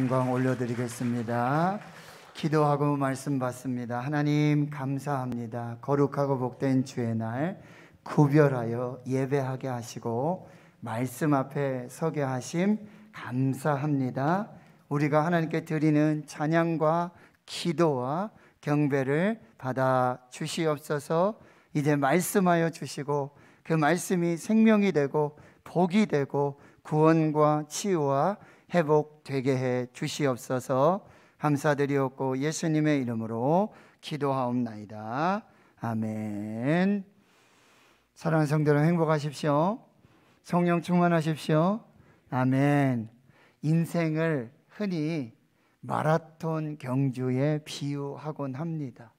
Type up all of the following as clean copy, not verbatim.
영광 올려드리겠습니다. 기도하고 말씀 받습니다. 하나님 감사합니다. 거룩하고 복된 주의 날 구별하여 예배하게 하시고 말씀 앞에 서게 하심 감사합니다. 우리가 하나님께 드리는 찬양과 기도와 경배를 받아 주시옵소서. 이제 말씀하여 주시고 그 말씀이 생명이 되고 복이 되고 구원과 치유와 회복되게 해 주시옵소서. 감사드리옵고 예수님의 이름으로 기도하옵나이다. 아멘. 사랑하는 성도 여러분, 행복하십시오. 성령 충만하십시오. 아멘. 인생을 흔히 마라톤 경주에 비유하곤 합니다.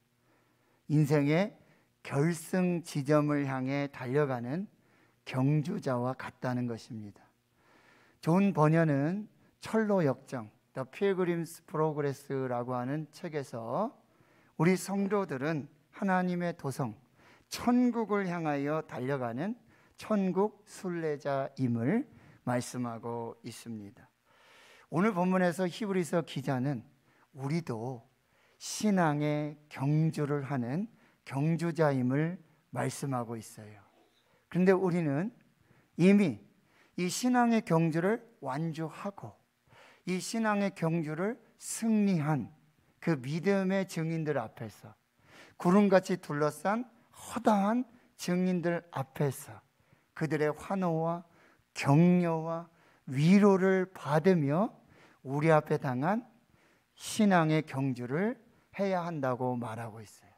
인생의 결승 지점을 향해 달려가는 경주자와 같다는 것입니다. 존 버녀는 철로 역정 The Pilgrim's Progress라고 하는 책에서 우리 성도들은 하나님의 도성 천국을 향하여 달려가는 천국 순례자임을 말씀하고 있습니다. 오늘 본문에서 히브리서 기자는 우리도 신앙의 경주를 하는 경주자임을 말씀하고 있어요. 그런데 우리는 이미 이 신앙의 경주를 완주하고 이 신앙의 경주를 승리한 그 믿음의 증인들 앞에서, 구름같이 둘러싼 허다한 증인들 앞에서 그들의 환호와 격려와 위로를 받으며 우리 앞에 당한 신앙의 경주를 해야 한다고 말하고 있어요.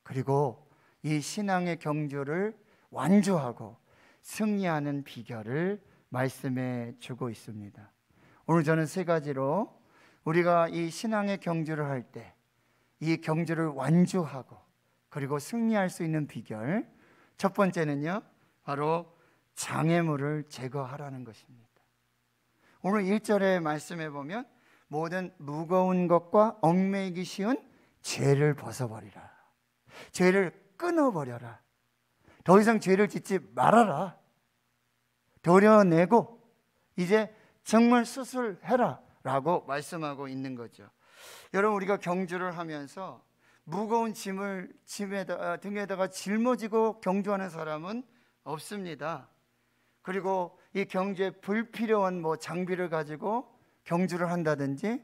그리고 이 신앙의 경주를 완주하고 승리하는 비결을 말씀해 주고 있습니다. 오늘 저는 세 가지로 우리가 이 신앙의 경주를 할 때 이 경주를 완주하고 그리고 승리할 수 있는 비결, 첫 번째는요, 바로 장애물을 제거하라는 것입니다. 오늘 1절의 말씀에 보면 모든 무거운 것과 얽매이기 쉬운 죄를 벗어버리라. 죄를 끊어버려라. 더 이상 죄를 짓지 말아라. 도려내고 이제 정말 수술해라 라고 말씀하고 있는 거죠. 여러분, 우리가 경주를 하면서 무거운 짐을 등에다가 짊어지고 경주하는 사람은 없습니다. 그리고 이 경주에 불필요한 장비를 가지고 경주를 한다든지,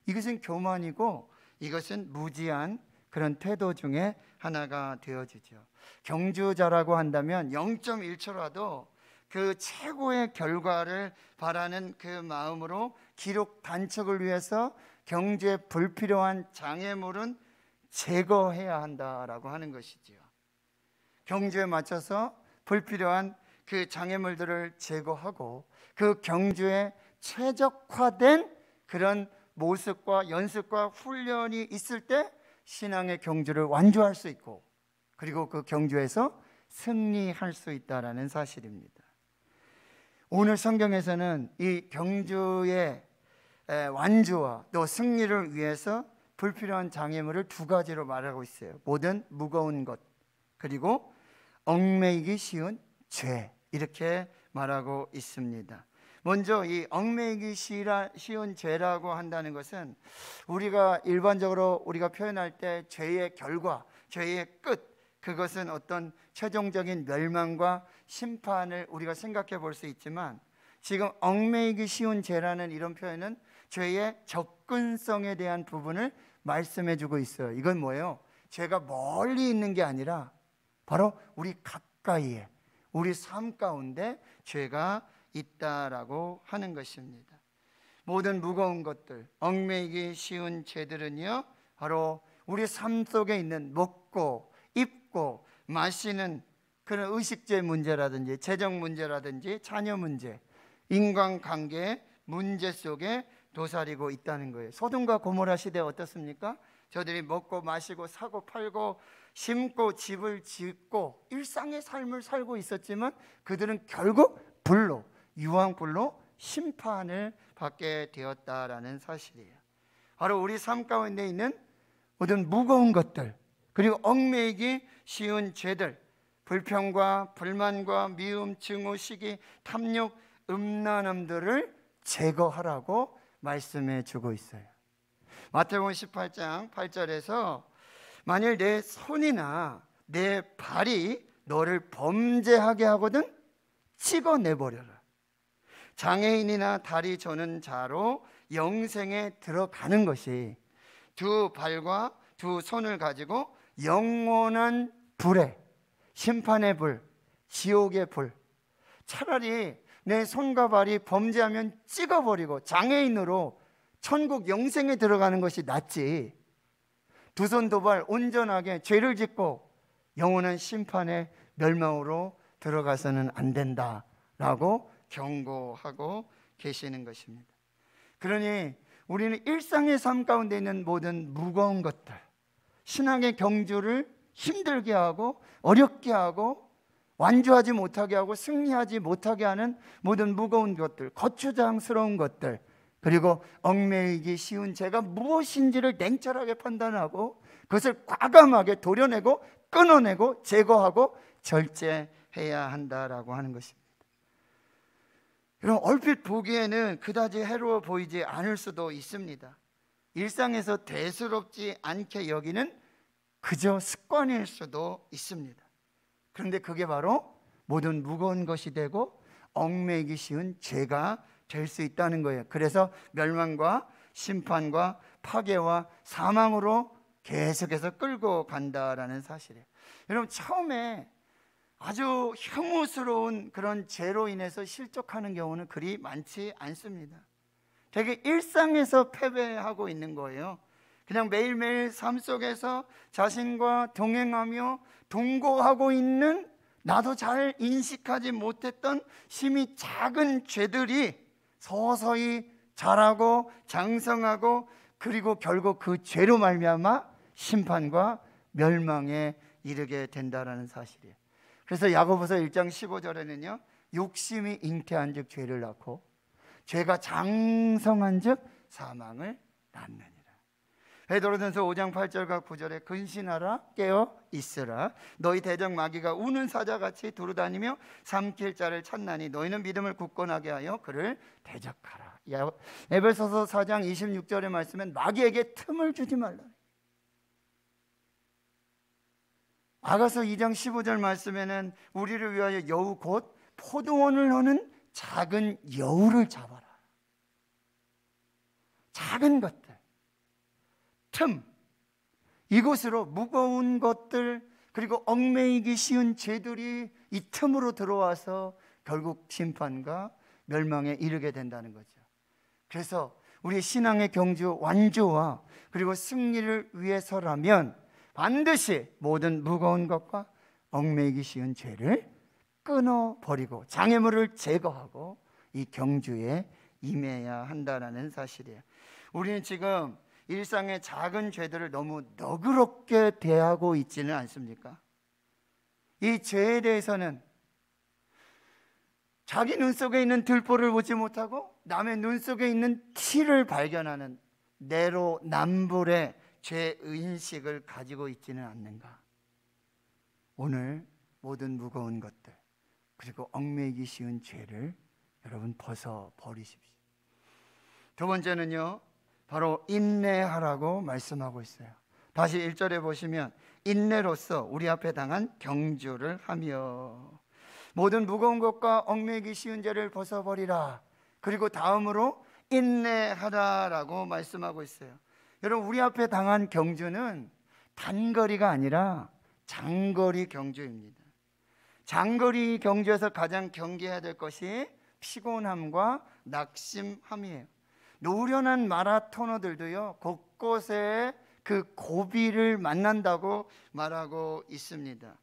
이것은 교만이고 이것은 무지한 그런 태도 중에 하나가 되어지죠. 경주자라고 한다면 0.1초라도 그 최고의 결과를 바라는 그 마음으로 기록 단축을 위해서 경주에 불필요한 장애물은 제거해야 한다라고 하는 것이지요. 경주에 맞춰서 불필요한 그 장애물들을 제거하고 그 경주에 최적화된 그런 모습과 연습과 훈련이 있을 때 신앙의 경주를 완주할 수 있고, 그리고 그 경주에서 승리할 수 있다라는 사실입니다. 오늘 성경에서는 이 경주의 완주와 또 승리를 위해서 불필요한 장애물을 두 가지로 말하고 있어요. 모든 무거운 것, 그리고 얽매이기 쉬운 죄, 이렇게 말하고 있습니다. 먼저 이 얽매이기 쉬운 죄라고 한다는 것은 우리가 일반적으로 우리가 표현할 때 죄의 결과, 죄의 끝, 그것은 어떤 최종적인 멸망과 심판을 우리가 생각해 볼 수 있지만, 지금 얽매이기 쉬운 죄라는 이런 표현은 죄의 접근성에 대한 부분을 말씀해 주고 있어요. 이건 뭐예요? 죄가 멀리 있는 게 아니라 바로 우리 가까이에, 우리 삶 가운데 죄가 있다라고 하는 것입니다. 모든 무거운 것들, 얽매이기 쉬운 죄들은요, 바로 우리 삶 속에 있는 먹고 입고 마시는 그런 의식주의 문제라든지 재정 문제라든지 자녀 문제, 인간관계 문제 속에 도사리고 있다는 거예요. 소돔과 고모라 시대 어떻습니까? 저들이 먹고 마시고 사고 팔고 심고 집을 짓고 일상의 삶을 살고 있었지만 그들은 결국 불로, 유황불로 심판을 받게 되었다라는 사실이에요. 바로 우리 삶 가운데 있는 모든 무거운 것들, 그리고 얽매이기 쉬운 죄들, 불평과 불만과 미움, 증오, 시기, 탐욕, 음란함들을 제거하라고 말씀해 주고 있어요. 마태복음 18장 8절에서 만일 내 손이나 내 발이 너를 범죄하게 하거든 찍어내버려라. 장애인이나 다리 저는 자로 영생에 들어가는 것이 두 발과 두 손을 가지고 영원한 불에, 심판의 불, 지옥의 불, 차라리 내 손과 발이 범죄하면 찍어버리고 장애인으로 천국 영생에 들어가는 것이 낫지, 두 손 두 발 온전하게 죄를 짓고 영원한 심판의 멸망으로 들어가서는 안 된다라고 경고하고 계시는 것입니다. 그러니 우리는 일상의 삶 가운데 있는 모든 무거운 것들, 신앙의 경주를 힘들게 하고 어렵게 하고 완주하지 못하게 하고 승리하지 못하게 하는 모든 무거운 것들, 거추장스러운 것들, 그리고 얽매이기 쉬운 죄가 무엇인지를 냉철하게 판단하고 그것을 과감하게 도려내고 끊어내고 제거하고 절제해야 한다라고 하는 것입니다. 여러분, 얼핏 보기에는 그다지 해로워 보이지 않을 수도 있습니다. 일상에서 대수롭지 않게 여기는 그저 습관일 수도 있습니다. 그런데 그게 바로 모든 무거운 것이 되고 얽매이기 쉬운 죄가 될 수 있다는 거예요. 그래서 멸망과 심판과 파괴와 사망으로 계속해서 끌고 간다라는 사실이에요. 여러분, 처음에 아주 혐오스러운 그런 죄로 인해서 실족하는 경우는 그리 많지 않습니다. 되게 일상에서 패배하고 있는 거예요. 그냥 매일매일 삶 속에서 자신과 동행하며 동거하고 있는 나도 잘 인식하지 못했던 심히 작은 죄들이 서서히 자라고 장성하고 그리고 결국 그 죄로 말미암아 심판과 멸망에 이르게 된다라는 사실이에요. 그래서 야고보서 1장 15절에는요, 욕심이 잉태한즉 죄를 낳고 죄가 장성한즉 사망을 낳느니라. 베드로전서 5장 8절과 9절에 근신하라, 깨어 있으라. 너희 대적 마귀가 우는 사자같이 두루다니며 삼킬 자를 찾나니 너희는 믿음을 굳건하게 하여 그를 대적하라. 에베소서 4장 26절의 말씀은 마귀에게 틈을 주지 말라. 아가서 2장 15절 말씀에는 우리를 위하여 여우 곧 포도원을 허는 작은 여우를 잡아라. 작은 것들, 틈, 이곳으로 무거운 것들 그리고 얽매이기 쉬운 죄들이 이 틈으로 들어와서 결국 심판과 멸망에 이르게 된다는 거죠. 그래서 우리 신앙의 경주 완주와 그리고 승리를 위해서라면 반드시 모든 무거운 것과 얽매이기 쉬운 죄를 끊어버리고 장애물을 제거하고 이 경주에 임해야 한다는 사실이에요. 우리는 지금 일상의 작은 죄들을 너무 너그럽게 대하고 있지는 않습니까? 이 죄에 대해서는 자기 눈 속에 있는 들보를 보지 못하고 남의 눈 속에 있는 티를 발견하는 내로남불의 죄의식을 가지고 있지는 않는가? 오늘 모든 무거운 것들 그리고 얽매이기 쉬운 죄를 여러분 벗어버리십시오. 두 번째는요, 바로 인내하라고 말씀하고 있어요. 다시 1절에 보시면 인내로서 우리 앞에 당한 경주를 하며 모든 무거운 것과 얽매이기 쉬운 죄를 벗어버리라. 그리고 다음으로 인내하라라고 말씀하고 있어요. 여러분, 우리 앞에 당한 경주는 단거리가 아니라 장거리 경주입니다. 장거리 경주에서 가장 경계해야 될 것이 피곤함과 낙심함이에요. 노련한 마라토너들도요, 곳곳에 그 고비를 만난다고 말하고 있습니다.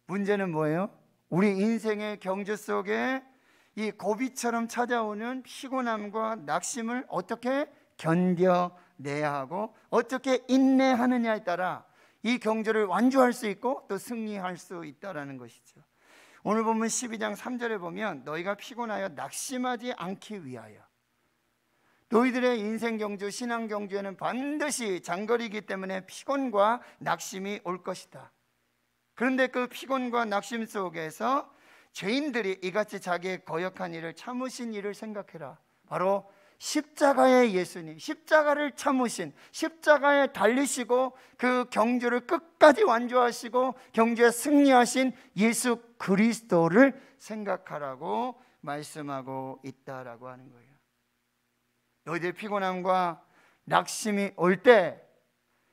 문제는 뭐예요? 우리 인생의 경주 속에 이 고비처럼 찾아오는 피곤함과 낙심을 어떻게 견뎌내야 하고 어떻게 인내하느냐에 따라 이 경주를 완주할 수 있고 또 승리할 수 있다는 것이죠. 오늘 보면 12장 3절에 보면 너희가 피곤하여 낙심하지 않기 위하여. 너희들의 인생 경주, 신앙 경주에는 반드시 장거리이기 때문에 피곤과 낙심이 올 것이다. 그런데 그 피곤과 낙심 속에서 죄인들이 이같이 자기의 거역한 일을 참으신 일을 생각해라. 바로 십자가의 예수님, 십자가를 참으신, 십자가에 달리시고 그 경주를 끝까지 완주하시고 경주에 승리하신 예수 그리스도를 생각하라고 말씀하고 있다라고 하는 거예요. 너희들 피곤함과 낙심이 올 때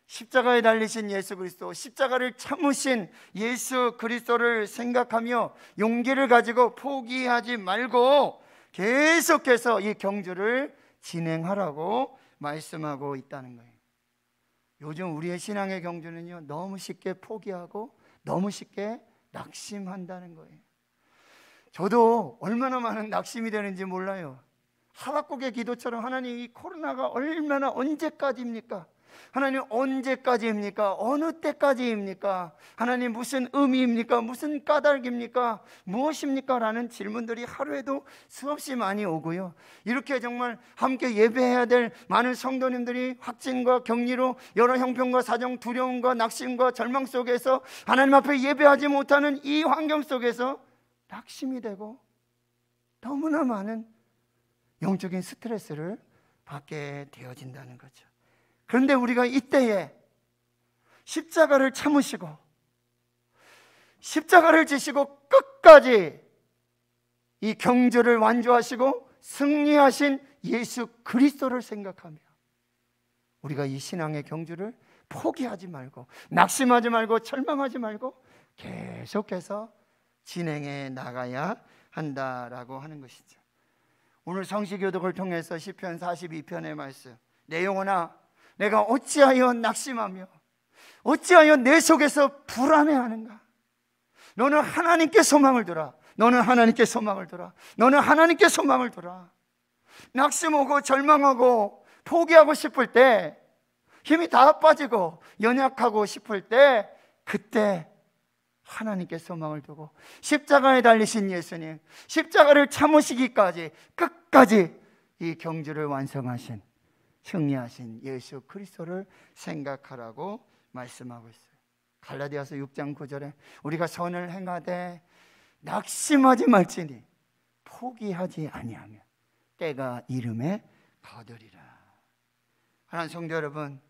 십자가에 달리신 예수 그리스도, 십자가를 참으신 예수 그리스도를 생각하며 용기를 가지고 포기하지 말고 계속해서 이 경주를 진행하라고 말씀하고 있다는 거예요. 요즘 우리의 신앙의 경주는요, 너무 쉽게 포기하고 너무 쉽게 낙심한다는 거예요. 저도 얼마나 많은 낙심이 되는지 몰라요. 하박국의 기도처럼 하나님, 이 코로나가 얼마나 언제까지입니까? 하나님 언제까지입니까? 어느 때까지입니까? 하나님 무슨 의미입니까? 무슨 까닭입니까? 무엇입니까? 라는 질문들이 하루에도 수없이 많이 오고요. 이렇게 정말 함께 예배해야 될 많은 성도님들이 확진과 격리로 여러 형편과 사정, 두려움과 낙심과 절망 속에서 하나님 앞에 예배하지 못하는 이 환경 속에서 낙심이 되고 너무나 많은 영적인 스트레스를 받게 되어진다는 거죠. 그런데 우리가 이때에 십자가를 참으시고 십자가를 지시고 끝까지 이 경주를 완주하시고 승리하신 예수 그리스도를 생각하며 우리가 이 신앙의 경주를 포기하지 말고 낙심하지 말고 절망하지 말고 계속해서 진행해 나가야 한다라고 하는 것이죠. 오늘 성시교독을 통해서 시편 42편의 말씀, 내 영혼아 내가 어찌하여 낙심하며 어찌하여 내 속에서 불안해하는가? 너는 하나님께 소망을 두라. 너는 하나님께 소망을 두라. 너는 하나님께 소망을 두라. 낙심하고 절망하고 포기하고 싶을 때, 힘이 다 빠지고 연약하고 싶을 때, 그때 하나님께 소망을 두고 십자가에 달리신 예수님, 십자가를 참으시기까지 끝까지 이 경주를 완성하신 승리하신 예수 그리스도를 생각하라고 말씀하고 있어요. 갈라디아서 6장 9절에 우리가 선을 행하되 낙심하지 말지니 포기하지 아니하며 때가 이름에 거두리라. 하나님 성도 여러분,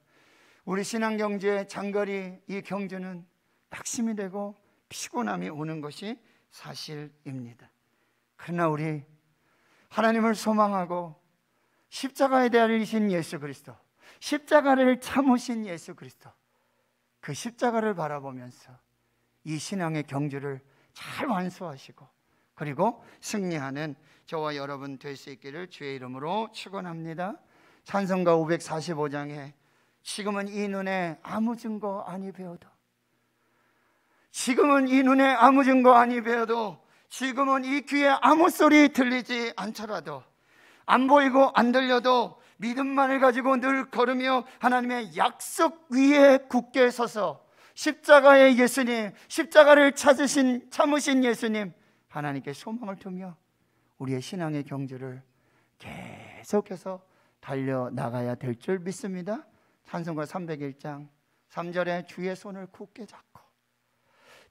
우리 신앙 경주의 장거리 이 경주는 낙심이 되고 피곤함이 오는 것이 사실입니다. 그러나 우리 하나님을 소망하고 십자가에 달리신 예수 그리스도, 십자가를 참으신 예수 그리스도, 그 십자가를 바라보면서 이 신앙의 경주를 잘 완수하시고 그리고 승리하는 저와 여러분 될 수 있기를 주의 이름으로 축원합니다. 찬송가 545장에 지금은 이 눈에 아무 증거 아니 배어도, 지금은 이 눈에 아무 증거 아니 배어도, 지금은 이 귀에 아무 소리 들리지 않더라도, 안 보이고 안 들려도 믿음만을 가지고 늘 걸으며 하나님의 약속 위에 굳게 서서 십자가의 예수님, 십자가를 참으신 예수님, 하나님께 소망을 두며 우리의 신앙의 경주를 계속해서 달려나가야 될 줄 믿습니다. 찬송가 301장 3절에 주의 손을 굳게 잡고,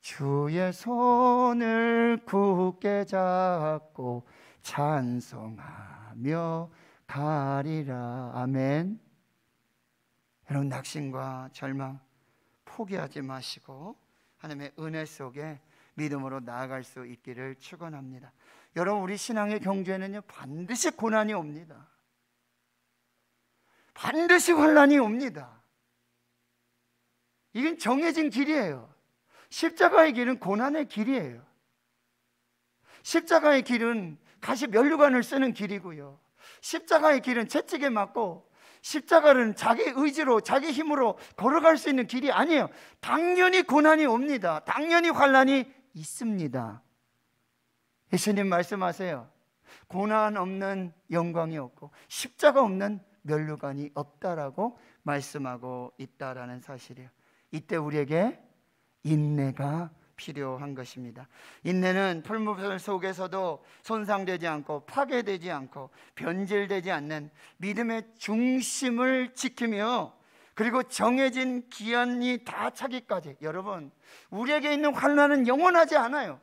주의 손을 굳게 잡고 찬송하며 가리라. 아멘. 여러분, 낙심과 절망 포기하지 마시고 하나님의 은혜 속에 믿음으로 나아갈 수 있기를 축원합니다. 여러분, 우리 신앙의 경주에는요 반드시 고난이 옵니다. 반드시 환난이 옵니다. 이건 정해진 길이에요. 십자가의 길은 고난의 길이에요. 십자가의 길은 가시 면류관을 쓰는 길이고요, 십자가의 길은 채찍에 맞고 십자가는 자기 의지로 자기 힘으로 걸어갈 수 있는 길이 아니에요. 당연히 고난이 옵니다. 당연히 환난이 있습니다. 예수님 말씀하세요. 고난 없는 영광이 없고 십자가 없는 면류관이 없다라고 말씀하고 있다라는 사실이에요. 이때 우리에게 인내가 필요한 것입니다. 인내는 풀무불 속에서도 손상되지 않고 파괴되지 않고 변질되지 않는 믿음의 중심을 지키며 그리고 정해진 기한이 다 차기까지. 여러분, 우리에게 있는 환난은 영원하지 않아요.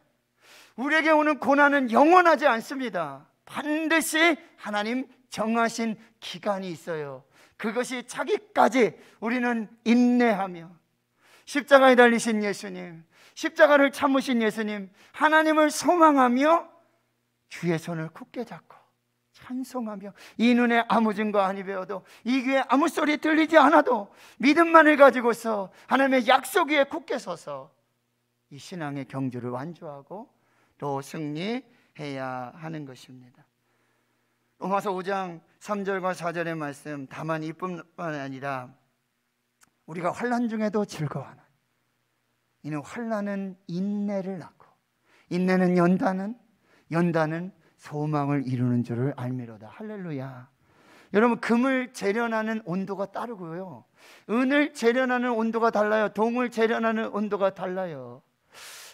우리에게 오는 고난은 영원하지 않습니다. 반드시 하나님 정하신 기간이 있어요. 그것이 차기까지 우리는 인내하며, 십자가에 달리신 예수님, 십자가를 참으신 예수님, 하나님을 소망하며 주의 손을 굳게 잡고 찬송하며, 이 눈에 아무 증거 아니 배워도, 이 귀에 아무 소리 들리지 않아도 믿음만을 가지고서 하나님의 약속 위에 굳게 서서 이 신앙의 경주를 완주하고 또 승리해야 하는 것입니다. 로마서 5장 3절과 4절의 말씀, 다만 이뿐만 아니라 우리가 환난 중에도 즐거워하는, 이는 환난은 인내를 낳고 인내는 연단은 소망을 이루는 줄을 알미로다. 할렐루야. 여러분, 금을 재련하는 온도가 따르고요, 은을 재련하는 온도가 달라요. 동을 재련하는 온도가 달라요.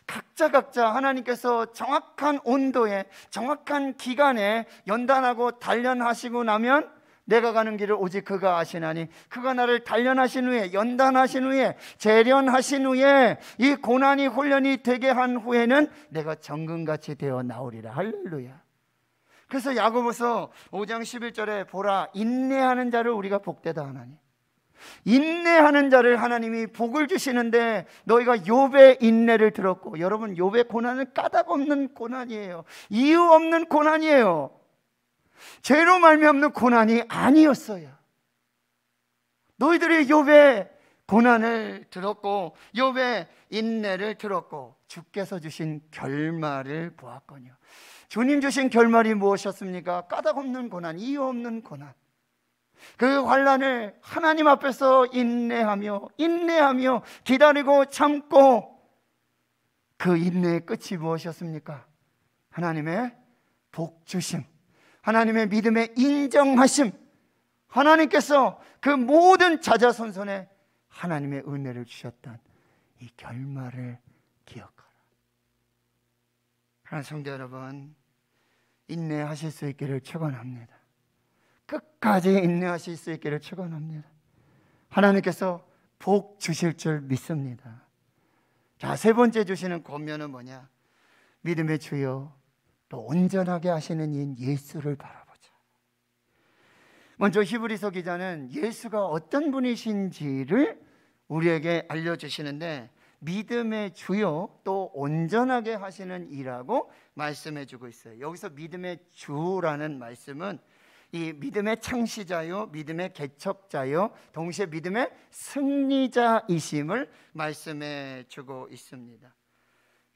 각자 하나님께서 정확한 온도에 정확한 기간에 연단하고 단련하시고 나면 내가 가는 길을 오직 그가 아시나니, 그가 나를 단련하신 후에, 연단하신 후에, 재련하신 후에, 이 고난이 훈련이 되게 한 후에는 내가 정금같이 되어 나오리라. 할렐루야. 그래서 야고보서 5장 11절에 보라, 인내하는 자를 우리가 복되다 하나니, 인내하는 자를 하나님이 복을 주시는데, 너희가 욥의 인내를 들었고, 여러분, 욥의 고난은 까닭 없는 고난이에요. 이유 없는 고난이에요. 죄로 말미암는 고난이 아니었어요. 너희들이 욥의 고난을 들었고 욥의 인내를 들었고 주께서 주신 결말을 보았거니와. 주님 주신 결말이 무엇이었습니까? 까닭 없는 고난, 이유 없는 고난. 그 환난을 하나님 앞에서 인내하며 기다리고 참고, 그 인내의 끝이 무엇이었습니까? 하나님의 복 주심, 하나님의 믿음의 인정하심, 하나님께서 그 모든 자자손손에 하나님의 은혜를 주셨던 이 결말을 기억하라. 하나님 성도 여러분, 인내하실 수 있기를 축원합니다. 끝까지 인내하실 수 있기를 축원합니다. 하나님께서 복 주실 줄 믿습니다. 자, 세 번째 주시는 권면은 뭐냐? 믿음의 주여, 또 온전하게 하시는 이인 예수를 바라보자. 먼저 히브리서 기자는 예수가 어떤 분이신지를 우리에게 알려주시는데, 믿음의 주요 또 온전하게 하시는 이라고 말씀해 주고 있어요. 여기서 믿음의 주라는 말씀은 이 믿음의 창시자요, 믿음의 개척자요, 동시에 믿음의 승리자이심을 말씀해 주고 있습니다.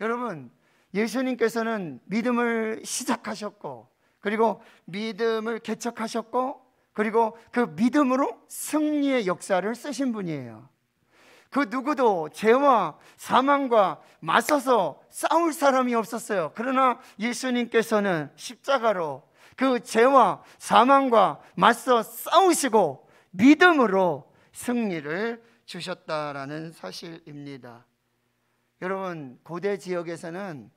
여러분, 예수님께서는 믿음을 시작하셨고, 그리고 믿음을 개척하셨고, 그리고 그 믿음으로 승리의 역사를 쓰신 분이에요. 그 누구도 죄와 사망과 맞서서 싸울 사람이 없었어요. 그러나 예수님께서는 십자가로 그 죄와 사망과 맞서 싸우시고 믿음으로 승리를 주셨다라는 사실입니다. 여러분, 고대 지역에서는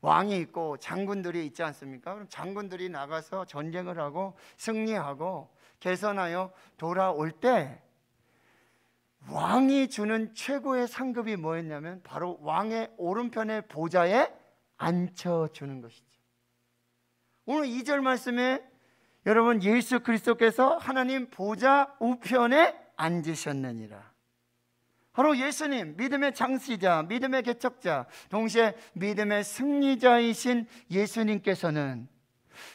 왕이 있고 장군들이 있지 않습니까? 그럼 장군들이 나가서 전쟁을 하고 승리하고 개선하여 돌아올 때 왕이 주는 최고의 상급이 뭐였냐면 바로 왕의 오른편의 보좌에 앉혀주는 것이죠. 오늘 2절 말씀에 여러분, 예수 그리스도께서 하나님 보좌 우편에 앉으셨느니라. 바로 예수님, 믿음의 창시자, 믿음의 개척자, 동시에 믿음의 승리자이신 예수님께서는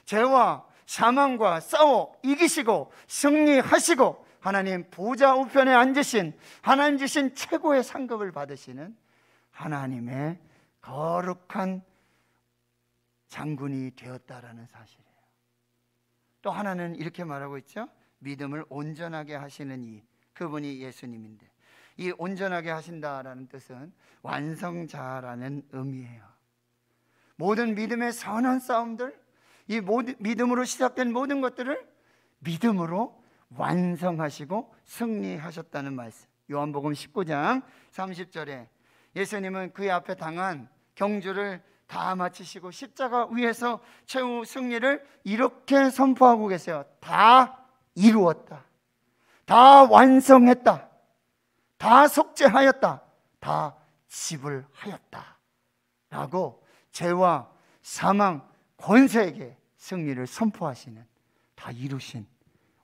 죄와 사망과 싸워 이기시고 승리하시고 하나님 보좌 우편에 앉으신, 하나님 주신 최고의 상급을 받으시는 하나님의 거룩한 장군이 되었다라는 사실이에요. 또 하나는 이렇게 말하고 있죠. 믿음을 온전하게 하시는 이, 그분이 예수님인데, 이 온전하게 하신다라는 뜻은 완성자라는 의미예요. 모든 믿음의 선한 싸움들, 이 모든 믿음으로 시작된 모든 것들을 믿음으로 완성하시고 승리하셨다는 말씀. 요한복음 19장 30절에 예수님은 그의 앞에 당한 경주를 다 마치시고 십자가 위에서 최후 승리를 이렇게 선포하고 계세요. 다 이루었다, 다 완성했다, 다 속죄하였다, 다 지불하였다 라고 죄와 사망 권세에게 승리를 선포하시는, 다 이루신,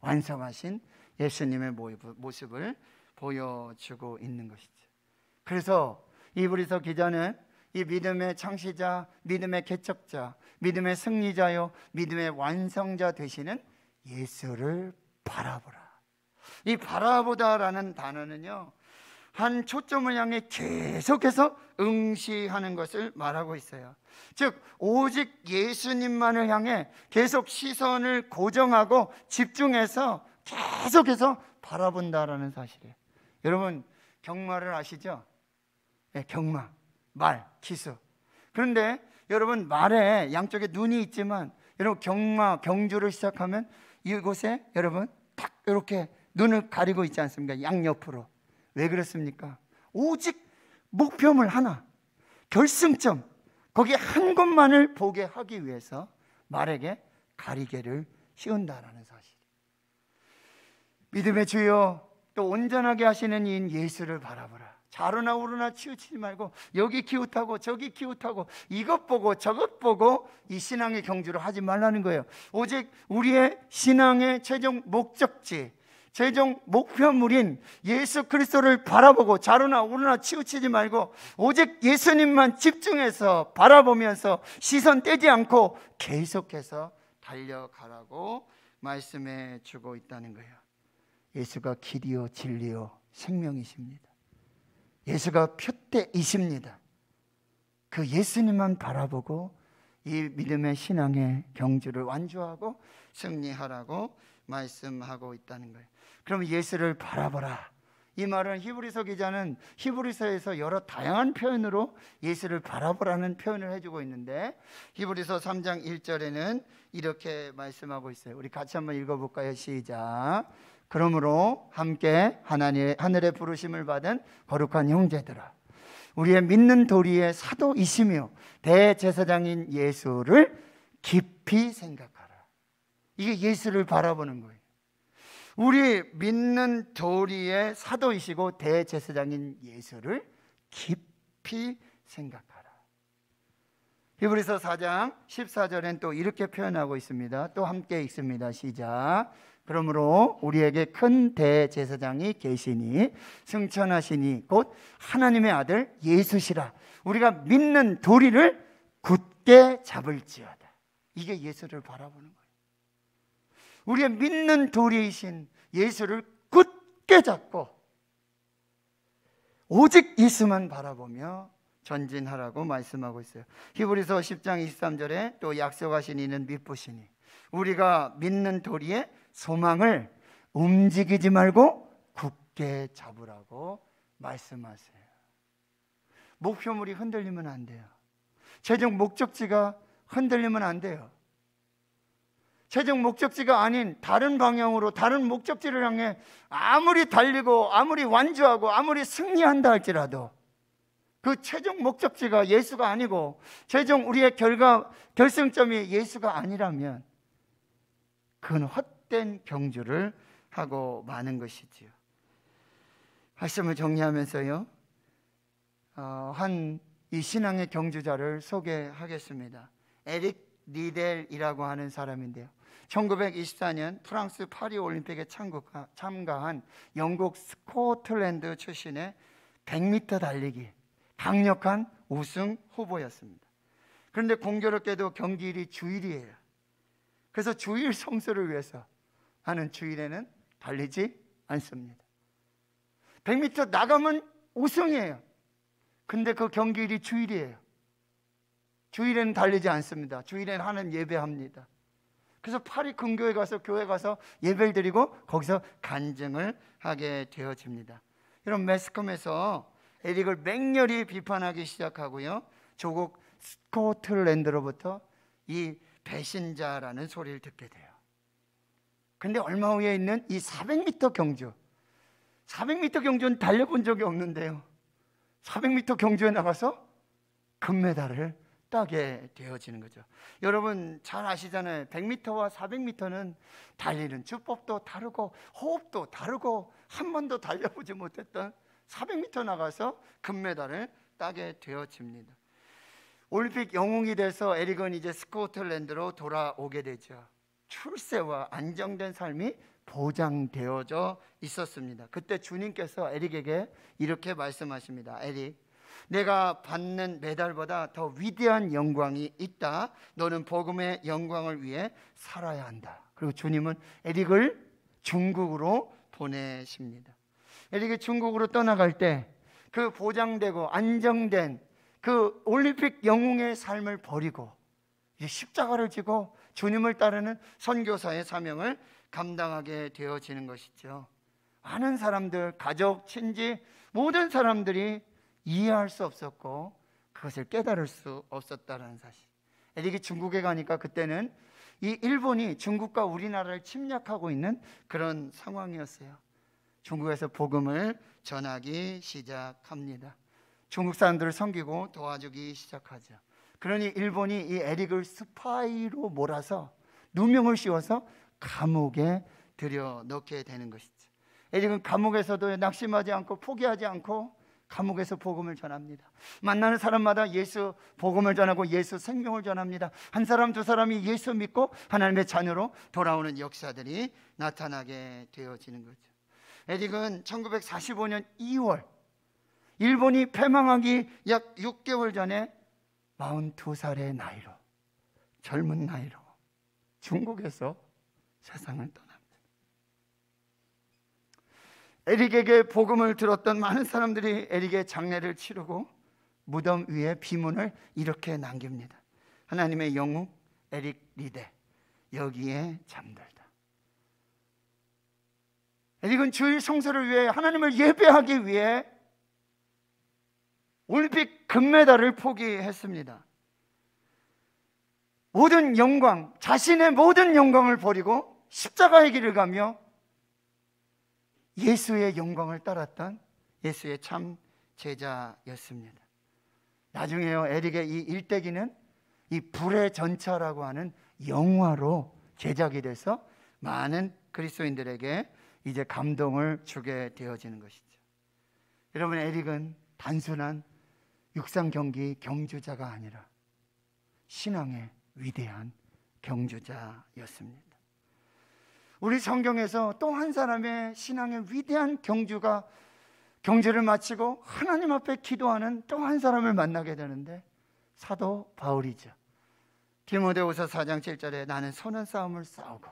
완성하신 예수님의 모습을 보여주고 있는 것이죠. 그래서 히브리서 기자는 이 믿음의 창시자, 믿음의 개척자, 믿음의 승리자요, 믿음의 완성자 되시는 예수를 바라보라. 이 바라보다라는 단어는요, 한 초점을 향해 계속해서 응시하는 것을 말하고 있어요. 즉 오직 예수님만을 향해 계속 시선을 고정하고 집중해서 계속해서 바라본다라는 사실이에요. 여러분 경마를 아시죠? 네, 경마, 말, 기수. 그런데 여러분 말에 양쪽에 눈이 있지만 여러분 경마, 경주를 시작하면 이곳에 여러분 딱 이렇게 눈을 가리고 있지 않습니까? 양옆으로. 왜 그렇습니까? 오직 목표물 하나, 결승점, 거기 한 곳만을 보게 하기 위해서 말에게 가리개를 씌운다라는 사실. 믿음의 주여, 또 온전하게 하시는 이인 예수를 바라보라. 좌로나 우로나 치우치지 말고 여기 기웃하고 저기 기웃하고 이것 보고 저것 보고 이 신앙의 경주를 하지 말라는 거예요. 오직 우리의 신앙의 최종 목적지, 최종 목표물인 예수 그리스도를 바라보고 좌로나 우로나 치우치지 말고 오직 예수님만 집중해서 바라보면서 시선 떼지 않고 계속해서 달려가라고 말씀해 주고 있다는 거예요. 예수가 길이요 진리요 생명이십니다. 예수가 표대이십니다. 그 예수님만 바라보고 이 믿음의 신앙의 경주를 완주하고 승리하라고 말씀하고 있다는 거예요. 그럼 예수를 바라보라. 이 말은 히브리서 기자는 히브리서에서 여러 다양한 표현으로 예수를 바라보라는 표현을 해주고 있는데 히브리서 3장 1절에는 이렇게 말씀하고 있어요. 우리 같이 한번 읽어볼까요? 시작. 그러므로 함께 하늘의 부르심을 받은 거룩한 형제들아, 우리의 믿는 도리의 사도이시며 대제사장인 예수를 깊이 생각하라. 이게 예수를 바라보는 거예요. 우리 믿는 도리의 사도이시고 대제사장인 예수를 깊이 생각하라. 히브리서 4장 14절엔 또 이렇게 표현하고 있습니다. 또 함께 읽습니다. 시작. 그러므로 우리에게 큰 대제사장이 계시니 승천하시니 곧 하나님의 아들 예수시라. 우리가 믿는 도리를 굳게 잡을지어다. 이게 예수를 바라보는 거예요. 우리의 믿는 도리이신 예수를 굳게 잡고 오직 예수만 바라보며 전진하라고 말씀하고 있어요. 히브리서 10장 23절에 또 약속하신 이는 미쁘시니 우리가 믿는 도리의 소망을 움직이지 말고 굳게 잡으라고 말씀하세요. 목표물이 흔들리면 안 돼요. 최종 목적지가 흔들리면 안 돼요. 최종 목적지가 아닌 다른 방향으로 다른 목적지를 향해 아무리 달리고 아무리 완주하고 아무리 승리한다 할지라도 그 최종 목적지가 예수가 아니고 최종 우리의 결승점이 예수가 아니라면 그건 헛된 경주를 하고 마는 것이지요. 말씀을 정리하면서요, 이 신앙의 경주자를 소개하겠습니다. 에릭 리델이라고 하는 사람인데요, 1924년 프랑스 파리 올림픽에 참가한 영국 스코틀랜드 출신의 100m 달리기 강력한 우승 후보였습니다. 그런데 공교롭게도 경기일이 주일이에요. 그래서 주일 성수를 위해서 하는 주일에는 달리지 않습니다. 100m 나가면 우승이에요. 근데 그 경기일이 주일이에요. 주일에는 달리지 않습니다. 주일에는 하나님 예배합니다. 그래서 파리 근교에 가서 교회 가서 예배를 드리고 거기서 간증을 하게 되어집니다. 여러분, 매스컴에서 에릭을 맹렬히 비판하기 시작하고요, 조국 스코틀랜드로부터 이 배신자라는 소리를 듣게 돼요. 근데 얼마 후에 있는 이 400m 경주, 400m 경주는 달려본 적이 없는데요, 400m 경주에 나가서 금메달을 따게 되어지는 거죠. 여러분 잘 아시잖아요. 100m와 400m는 달리는 주법도 다르고 호흡도 다르고 한 번도 달려보지 못했던 400m 나가서 금메달을 따게 되어집니다. 올림픽 영웅이 돼서 에릭은 이제 스코틀랜드로 돌아오게 되죠. 출세와 안정된 삶이 보장되어져 있었습니다. 그때 주님께서 에릭에게 이렇게 말씀하십니다. 에릭, 내가 받는 메달보다 더 위대한 영광이 있다. 너는 복음의 영광을 위해 살아야 한다. 그리고 주님은 에릭을 중국으로 보내십니다. 에릭이 중국으로 떠나갈 때 그 보장되고 안정된 그 올림픽 영웅의 삶을 버리고 이제 십자가를 지고 주님을 따르는 선교사의 사명을 감당하게 되어지는 것이죠. 많은 사람들, 가족, 친지 모든 사람들이 이해할 수 없었고 그것을 깨달을 수 없었다는 사실. 에릭이 중국에 가니까 그때는 이 일본이 중국과 우리나라를 침략하고 있는 그런 상황이었어요. 중국에서 복음을 전하기 시작합니다. 중국 사람들을 섬기고 도와주기 시작하죠. 그러니 일본이 이 에릭을 스파이로 몰아서 누명을 씌워서 감옥에 들여넣게 되는 것이죠. 에릭은 감옥에서도 낙심하지 않고 포기하지 않고 감옥에서 복음을 전합니다. 만나는 사람마다 예수 복음을 전하고 예수 생명을 전합니다. 한 사람 두 사람이 예수 믿고 하나님의 자녀로 돌아오는 역사들이 나타나게 되어지는 거죠. 에릭은 1945년 2월 일본이 패망하기 약 6개월 전에 42살의 나이로, 젊은 나이로 중국에서 세상을 떠납니다. 에릭에게 복음을 들었던 많은 사람들이 에릭의 장례를 치르고 무덤 위에 비문을 이렇게 남깁니다. 하나님의 영웅 에릭 리데, 여기에 잠들다. 에릭은 주일 성서를 위해 하나님을 예배하기 위해 올림픽 금메달을 포기했습니다. 모든 영광, 자신의 모든 영광을 버리고 십자가의 길을 가며 예수의 영광을 따랐던 예수의 참 제자였습니다. 나중에요, 에릭의 이 일대기는 이 불의 전차라고 하는 영화로 제작이 돼서 많은 그리스도인들에게 이제 감동을 주게 되어지는 것이죠. 여러분, 에릭은 단순한 육상 경기 경주자가 아니라 신앙의 위대한 경주자였습니다. 우리 성경에서 또 한 사람의 신앙의 위대한 경주를 마치고 하나님 앞에 기도하는 또 한 사람을 만나게 되는데 사도 바울이죠. 디모데후서 4장 7절에 나는 선한 싸움을 싸우고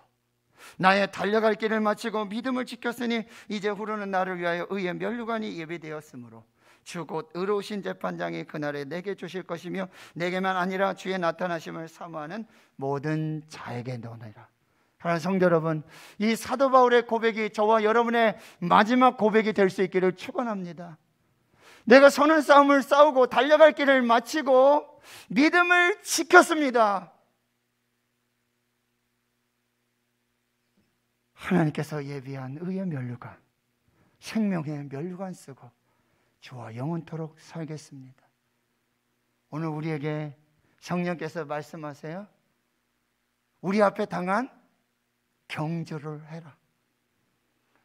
나의 달려갈 길을 마치고 믿음을 지켰으니 이제 후로는 나를 위하여 의의 면류관이 예비되었으므로 주 곧 의로우신 재판장이 그날에 내게 주실 것이며 내게만 아니라 주의 나타나심을 사모하는 모든 자에게 노니라. 사랑하는 성도 여러분, 이 사도 바울의 고백이 저와 여러분의 마지막 고백이 될 수 있기를 축원합니다. 내가 선한 싸움을 싸우고 달려갈 길을 마치고 믿음을 지켰습니다. 하나님께서 예비한 의의 면류관, 생명의 면류관 쓰고 주와 영원토록 살겠습니다. 오늘 우리에게 성령께서 말씀하세요. 우리 앞에 당한 경주를 해라.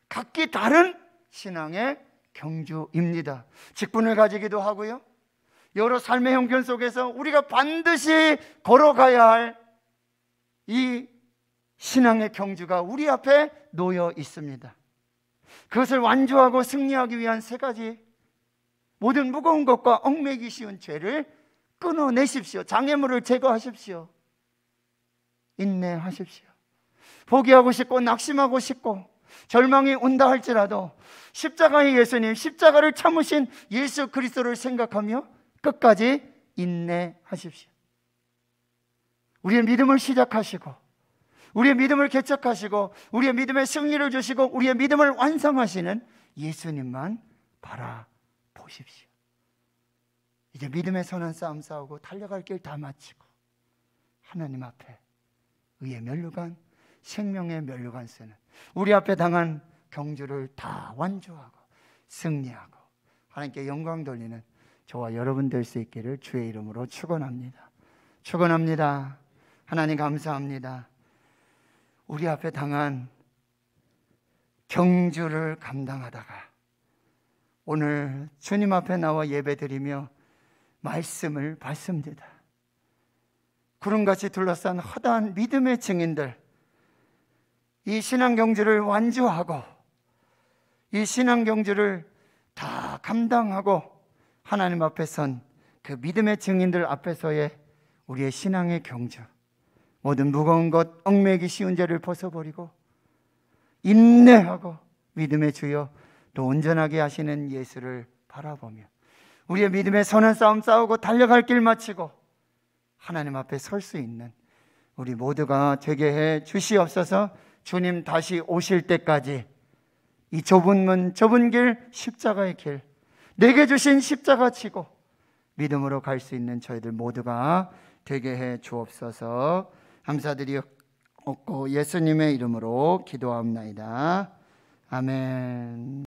각기 다른 신앙의 경주입니다. 직분을 가지기도 하고요, 여러 삶의 형편 속에서 우리가 반드시 걸어가야 할 이 신앙의 경주가 우리 앞에 놓여 있습니다. 그것을 완주하고 승리하기 위한 세 가지, 모든 무거운 것과 얽매기 쉬운 죄를 끊어내십시오. 장애물을 제거하십시오. 인내하십시오. 포기하고 싶고 낙심하고 싶고 절망이 온다 할지라도 십자가의 예수님, 십자가를 참으신 예수 그리스도를 생각하며 끝까지 인내하십시오. 우리의 믿음을 시작하시고 우리의 믿음을 개척하시고 우리의 믿음의 승리를 주시고 우리의 믿음을 완성하시는 예수님만 바라보십시오. 이제 믿음의 선한 싸움 싸우고 달려갈 길 다 마치고 하나님 앞에 의의 면류관, 생명의 면류관 쓰는 우리 앞에 당한 경주를 다 완주하고 승리하고 하나님께 영광 돌리는 저와 여러분 될 수 있기를 주의 이름으로 축원합니다. 축원합니다. 하나님 감사합니다. 우리 앞에 당한 경주를 감당하다가 오늘 주님 앞에 나와 예배드리며 말씀을 받습니다. 구름같이 둘러싼 허다한 믿음의 증인들, 이 신앙 경주를 완주하고 이 신앙 경주를 다 감당하고 하나님 앞에 선 그 믿음의 증인들 앞에서의 우리의 신앙의 경주, 모든 무거운 것, 얽매기 쉬운 죄를 벗어버리고 인내하고 믿음의 주여 또 온전하게 하시는 예수를 바라보며 우리의 믿음의 선한 싸움 싸우고 달려갈 길 마치고 하나님 앞에 설 수 있는 우리 모두가 되게 해 주시옵소서. 주님 다시 오실 때까지 이 좁은 문, 좁은 길, 십자가의 길, 내게 주신 십자가 지고 믿음으로 갈 수 있는 저희들 모두가 되게 해 주옵소서. 감사드리옵고 예수님의 이름으로 기도하옵나이다. 아멘.